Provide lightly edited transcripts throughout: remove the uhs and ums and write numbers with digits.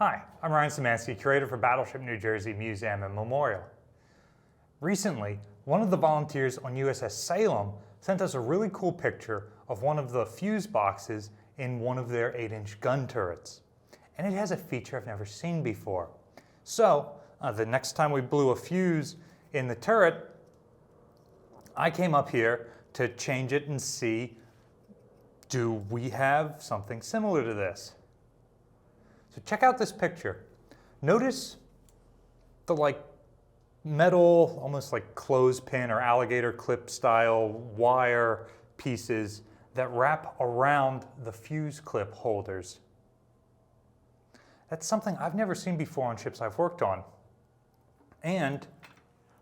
Hi, I'm Ryan Szymanski, curator for Battleship New Jersey Museum and Memorial. Recently, one of the volunteers on USS Salem sent us a really cool picture of one of the fuse boxes in one of their 8-inch gun turrets. And it has a feature I've never seen before. So, the next time we blew a fuse in the turret, I came up here to change it and see, do we have something similar to this? So check out this picture. Notice the metal, almost like clothespin or alligator clip style wire pieces that wrap around the fuse clip holders. That's something I've never seen before on ships I've worked on. And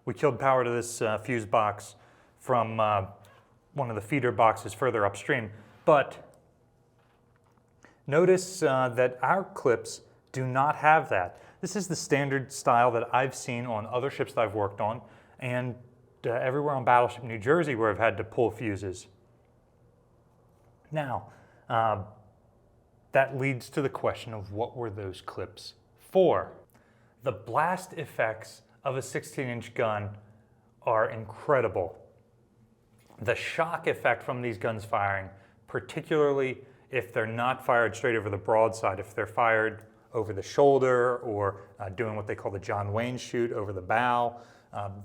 we killed power to this fuse box from one of the feeder boxes further upstream. But notice that our clips do not have that. This is the standard style that I've seen on other ships that I've worked on and everywhere on Battleship New Jersey where I've had to pull fuses. Now, that leads to the question of what were those clips for? The blast effects of a 16-inch gun are incredible. The shock effect from these guns firing, particularly if they're not fired straight over the broadside, if they're fired over the shoulder or doing what they call the John Wayne shoot over the bow,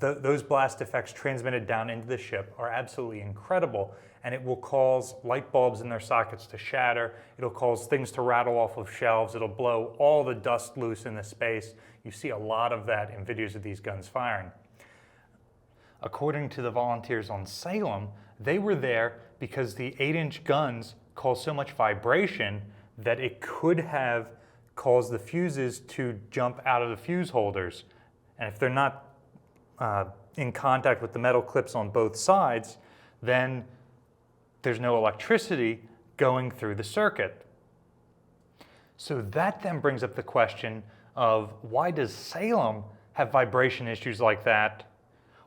those blast effects transmitted down into the ship are absolutely incredible, and it will cause light bulbs in their sockets to shatter. It'll cause things to rattle off of shelves. It'll blow all the dust loose in the space. You see a lot of that in videos of these guns firing. According to the volunteers on Salem, they were there because the 8-inch guns cause so much vibration that it could have caused the fuses to jump out of the fuse holders. And if they're not in contact with the metal clips on both sides, then there's no electricity going through the circuit. So that then brings up the question of why does Salem have vibration issues like that,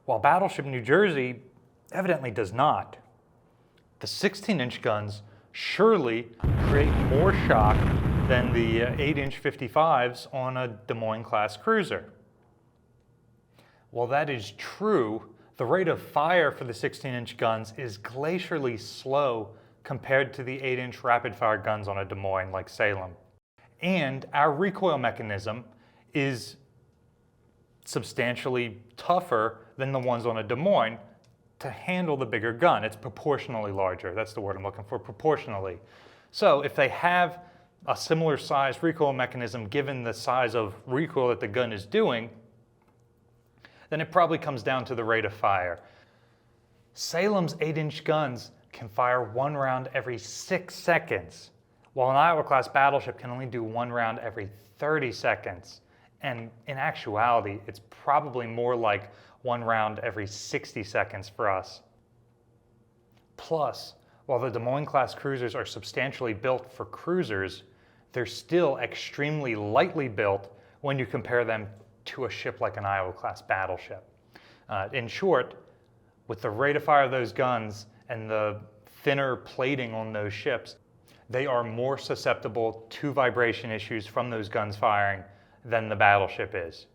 while Battleship New Jersey evidently does not? The 16-inch guns surely create more shock than the 8-inch 55s on a Des Moines-class cruiser. While that is true, the rate of fire for the 16-inch guns is glacially slow compared to the 8-inch rapid-fire guns on a Des Moines like Salem. And our recoil mechanism is substantially tougher than the ones on a Des Moines to handle the bigger gun. It's proportionally larger. That's the word I'm looking for, proportionally. So if they have a similar size recoil mechanism given the size of recoil that the gun is doing, then it probably comes down to the rate of fire. Salem's 8-inch guns can fire one round every 6 seconds, while an Iowa-class battleship can only do one round every 30 seconds. And in actuality, it's probably more like one round every 60 seconds for us. Plus, while the Des Moines-class cruisers are substantially built for cruisers, they're still extremely lightly built when you compare them to a ship like an Iowa-class battleship. In short, with the rate of fire of those guns and the thinner plating on those ships, they are more susceptible to vibration issues from those guns firing than the battleship is.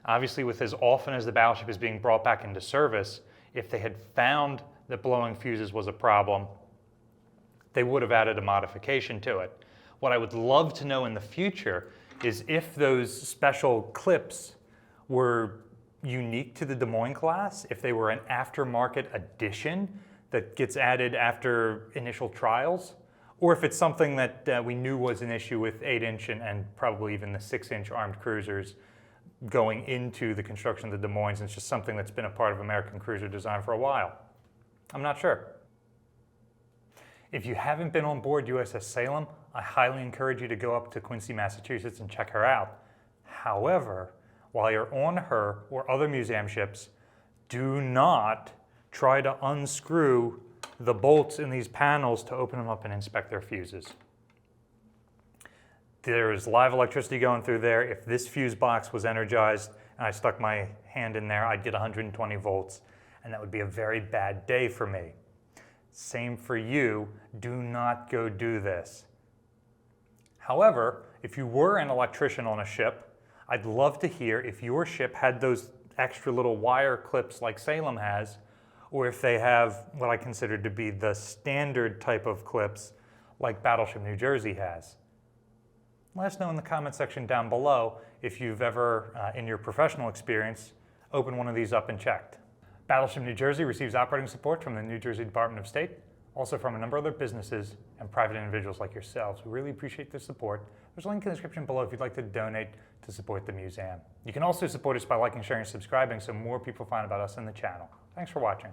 Obviously, with as often as the battleship is being brought back into service, if they had found that blowing fuses was a problem, they would have added a modification to it. What I would love to know in the future is if those special clips were unique to the Des Moines class, if they were an aftermarket addition that gets added after initial trials, or if it's something that we knew was an issue with 8-inch and probably even the 6-inch armed cruisers going into the construction of the Des Moines, and it's just something that's been a part of American cruiser design for a while. I'm not sure. If you haven't been on board USS Salem, I highly encourage you to go up to Quincy, Massachusetts and check her out. However, while you're on her or other museum ships, do not try to unscrew the bolts in these panels to open them up and inspect their fuses. There is live electricity going through there. If this fuse box was energized and I stuck my hand in there, I'd get 120 volts, and that would be a very bad day for me. Same for you. Do not go do this. However, if you were an electrician on a ship, I'd love to hear if your ship had those extra little wire clips like Salem has, or if they have what I consider to be the standard type of clips like Battleship New Jersey has. Let us know in the comment section down below if you've ever, in your professional experience, opened one of these up and checked. Battleship New Jersey receives operating support from the New Jersey Department of State, also from a number of other businesses and private individuals like yourselves. We really appreciate the support. There's a link in the description below if you'd like to donate to support the museum. You can also support us by liking, sharing, and subscribing so more people find about us in the channel. Thanks for watching.